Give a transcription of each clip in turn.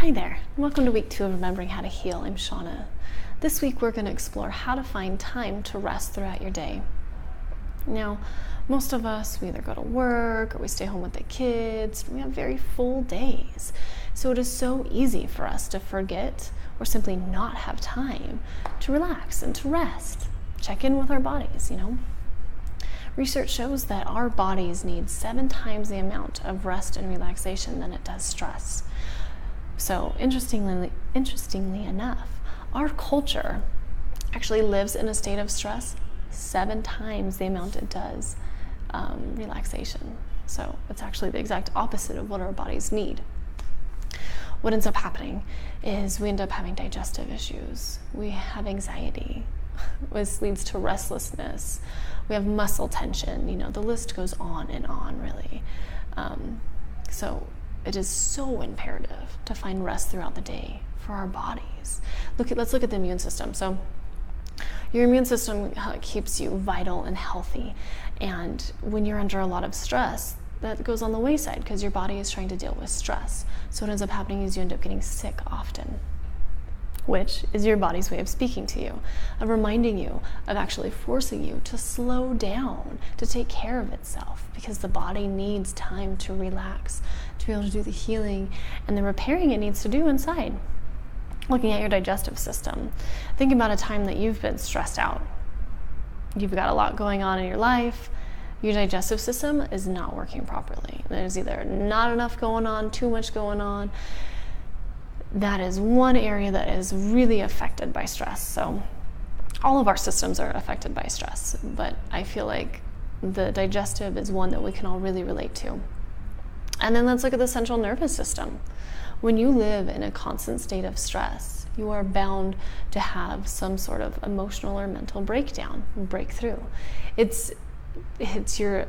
Hi there, welcome to week 2 of Remembering How to Heal. I'm Shauna. This week we're going to explore how to find time to rest throughout your day. Now, most of us, we either go to work or we stay home with the kids. We have very full days. So it is so easy for us to forget or simply not have time to relax and to rest. Check in with our bodies, Research shows that our bodies need 7 times the amount of rest and relaxation than it does stress. So interestingly enough, our culture actually lives in a state of stress 7 times the amount it does relaxation. So it's actually the exact opposite of what our bodies need. What ends up happening is we end up having digestive issues. We have anxiety, which leads to restlessness. We have muscle tension. The list goes on and on, really. So it is so imperative to find rest throughout the day for our bodies. Let's look at the immune system. So your immune system keeps you vital and healthy. And when you're under a lot of stress, that goes on the wayside because your body is trying to deal with stress. So what ends up happening is you end up getting sick often, which is your body's way of speaking to you, of reminding you, of actually forcing you to slow down, to take care of itself, because the body needs time to relax, to be able to do the healing and the repairing it needs to do inside. Looking at your digestive system, think about a time that you've been stressed out. You've got a lot going on in your life. Your digestive system is not working properly. There's either not enough going on, too much going on. That is one area that is really affected by stress. So all of our systems are affected by stress, but I feel like the digestive is one that we can all really relate to. And then let's look at the central nervous system. When you live in a constant state of stress, you are bound to have some sort of emotional or mental breakthrough. It's your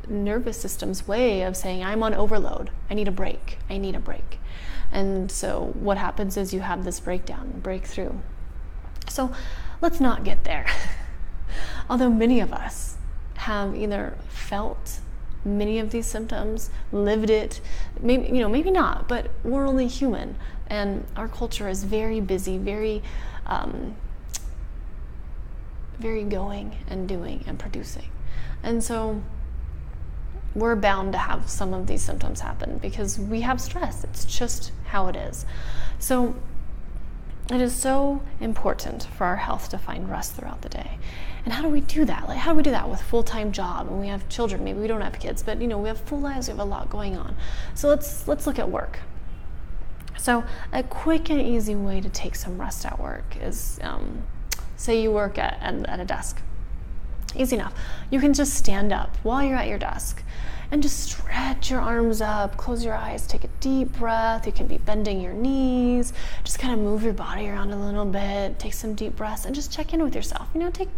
nervous system's way of saying, I'm on overload. I need a break. And so what happens is you have this breakthrough. So let's not get there. Although many of us have either felt many of these symptoms, lived it, maybe not, but we're only human. And our culture is very busy, very going and doing and producing. And so we're bound to have some of these symptoms happen because we have stress. It's just how it is. So it is so important for our health to find rest throughout the day. And how do we do that? How do we do that with a full-time job and we have children? Maybe we don't have kids, but we have full lives. We have a lot going on. So let's look at work. So a quick and easy way to take some rest at work is, say you work at a desk. Easy enough. You can just stand up while you're at your desk and just stretch your arms up, close your eyes, take a deep breath. You can be bending your knees, just kind of move your body around a little bit, take some deep breaths and just check in with yourself. Take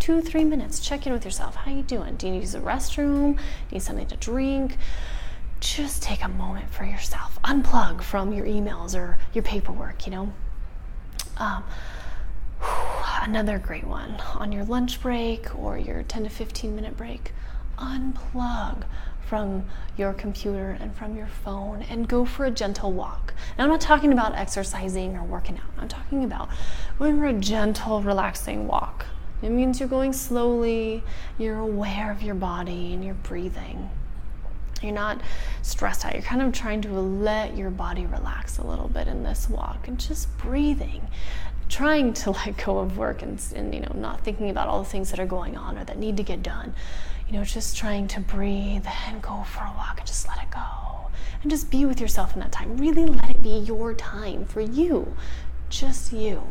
2-3 minutes, check in with yourself. How you doing? Do you need to use the restroom? Need something to drink? Just take a moment for yourself. Unplug from your emails or your paperwork, Another great one, on your lunch break or your 10 to 15 minute break, unplug from your computer and from your phone and go for a gentle walk. Now, I'm not talking about exercising or working out. I'm talking about going for a gentle, relaxing walk. It means you're going slowly, you're aware of your body and you're breathing. You're not stressed out. You're kind of trying to let your body relax a little bit in this walk and just breathing. Trying to let go of work and not thinking about all the things that are going on or that need to get done. Just trying to breathe and go for a walk and just let it go. And just be with yourself in that time. Really let it be your time for you. Just you.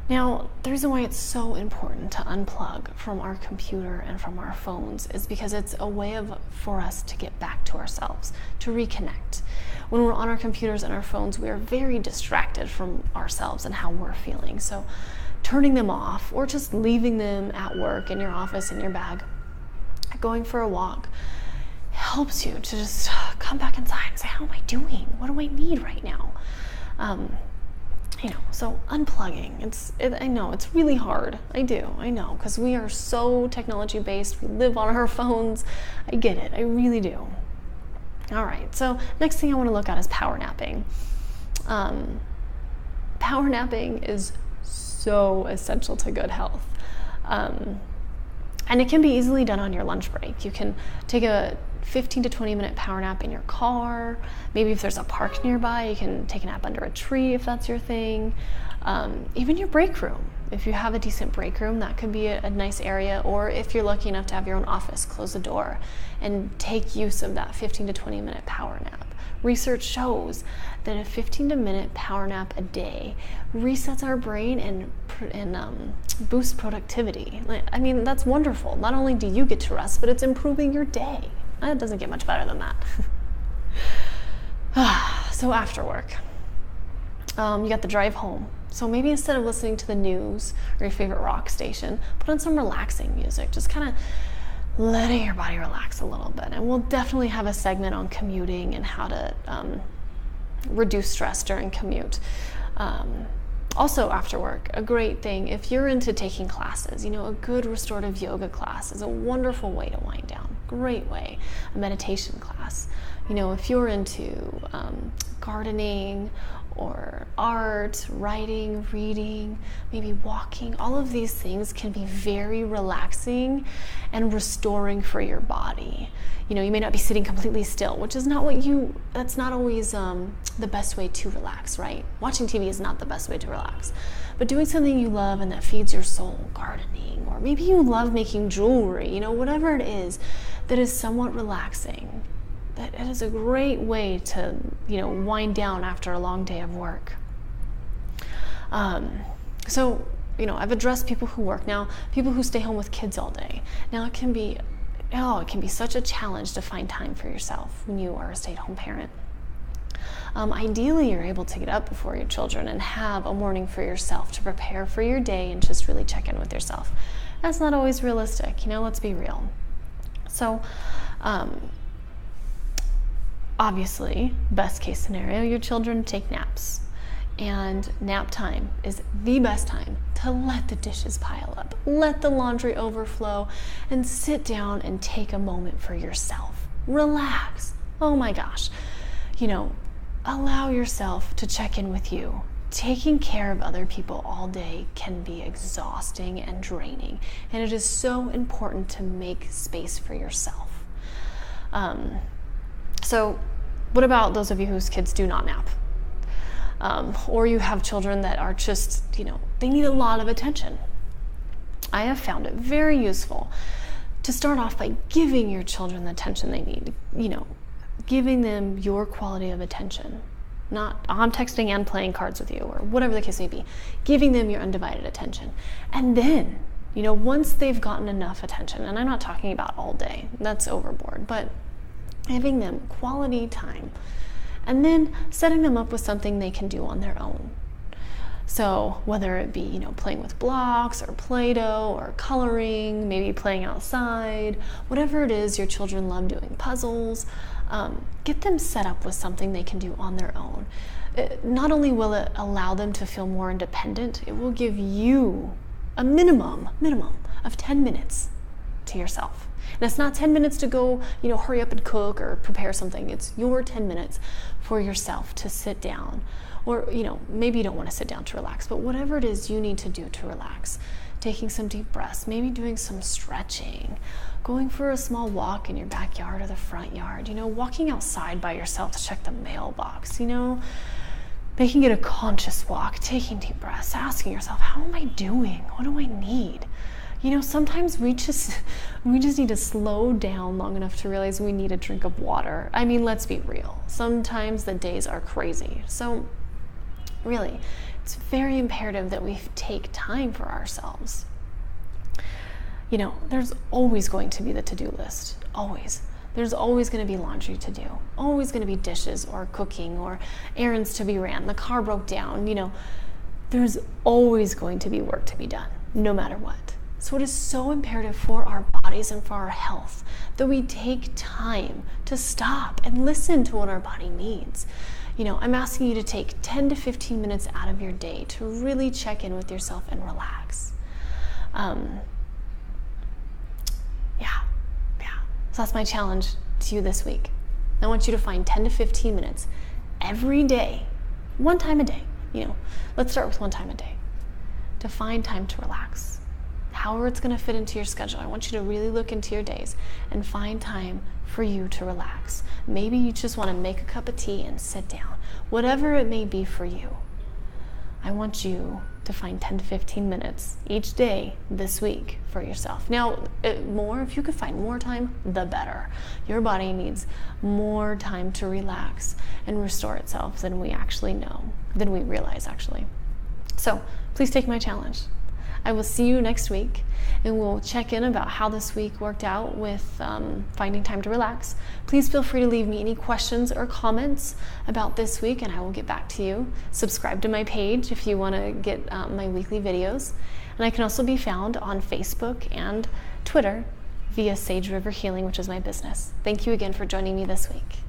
Now, the reason why it's so important to unplug from our computer and from our phones is because it's a way for us to get back to ourselves, to reconnect. When we're on our computers and our phones, we are very distracted from ourselves and how we're feeling. So turning them off or just leaving them at work, in your office, in your bag, going for a walk, helps you to just come back inside and say, how am I doing? What do I need right now? So unplugging, I know it's really hard. I know, because we are so technology based. We live on our phones. I get it. I really do. All right, so next thing I want to look at is power napping. Power napping is so essential to good health. And it can be easily done on your lunch break. You can take a 15 to 20 minute power nap in your car. Maybe if there's a park nearby, you can take a nap under a tree if that's your thing. Even your break room. If you have a decent break room, that could be a nice area. Or if you're lucky enough to have your own office, close the door and take use of that 15 to 20 minute power nap. Research shows that a 15-minute power nap a day resets our brain and boosts productivity. I mean, that's wonderful. Not only do you get to rest, but it's improving your day. It doesn't get much better than that. So after work, you got the drive home. So maybe instead of listening to the news or your favorite rock station, put on some relaxing music. Just kind of letting your body relax a little bit. And we'll definitely have a segment on commuting and how to reduce stress during commute. Also after work, a great thing, if you're into taking classes, a good restorative yoga class is a wonderful way to wind down. Great way. A meditation class. If you're into gardening or art, writing, reading, maybe walking, all of these things can be very relaxing and restoring for your body. You may not be sitting completely still, which is that's not always the best way to relax, right? Watching TV is not the best way to relax. But doing something you love and that feeds your soul, gardening, or maybe you love making jewelry, whatever it is that is somewhat relaxing. That it is a great way to, wind down after a long day of work. So, I've addressed people who work. Now, people who stay home with kids all day. Now, it can be such a challenge to find time for yourself when you are a stay-at-home parent. Ideally, you're able to get up before your children and have a morning for yourself to prepare for your day and just really check in with yourself. That's not always realistic, let's be real. So, obviously, best case scenario, your children take naps. And nap time is the best time to let the dishes pile up, let the laundry overflow, and sit down and take a moment for yourself. Relax. Oh my gosh. Allow yourself to check in with you. Taking care of other people all day can be exhausting and draining, and it is so important to make space for yourself. So what about those of you whose kids do not nap? Or you have children that are just, they need a lot of attention. I have found it very useful to start off by giving your children the attention they need, giving them your quality of attention. Not, I'm texting and playing cards with you, or whatever the case may be. Giving them your undivided attention. And then, once they've gotten enough attention, and I'm not talking about all day, that's overboard, but giving them quality time, and then setting them up with something they can do on their own. So whether it be, playing with blocks or Play-Doh or coloring, maybe playing outside, whatever it is your children love doing, puzzles, get them set up with something they can do on their own. Not only will it allow them to feel more independent, it will give you a minimum of 10 minutes to yourself. And it's not 10 minutes to go, hurry up and cook or prepare something. It's your 10 minutes for yourself to sit down. Or, maybe you don't want to sit down to relax, but whatever it is you need to do to relax. Taking some deep breaths, maybe doing some stretching, going for a small walk in your backyard or the front yard, walking outside by yourself to check the mailbox, making it a conscious walk, taking deep breaths, asking yourself, how am I doing? What do I need? Sometimes we just need to slow down long enough to realize we need a drink of water. I mean, let's be real. Sometimes the days are crazy. So really, it's very imperative that we take time for ourselves. There's always going to be the to-do list. Always. There's always going to be laundry to do. Always going to be dishes or cooking or errands to be ran. The car broke down. There's always going to be work to be done, no matter what. So it is so imperative for our bodies and for our health that we take time to stop and listen to what our body needs. I'm asking you to take 10 to 15 minutes out of your day to really check in with yourself and relax. Yeah. So that's my challenge to you this week. I want you to find 10 to 15 minutes every day, one time a day. Let's start with one time a day, to find time to relax. However it's going to fit into your schedule. I want you to really look into your days and find time for you to relax. Maybe you just want to make a cup of tea and sit down. Whatever it may be for you, I want you to find 10 to 15 minutes each day this week for yourself. Now, if you could find more time, the better. Your body needs more time to relax and restore itself than we realize actually. So please take my challenge. I will see you next week, and we'll check in about how this week worked out with finding time to relax. Please feel free to leave me any questions or comments about this week, and I will get back to you. Subscribe to my page if you want to get my weekly videos. And I can also be found on Facebook and Twitter via Sage River Healing, which is my business. Thank you again for joining me this week.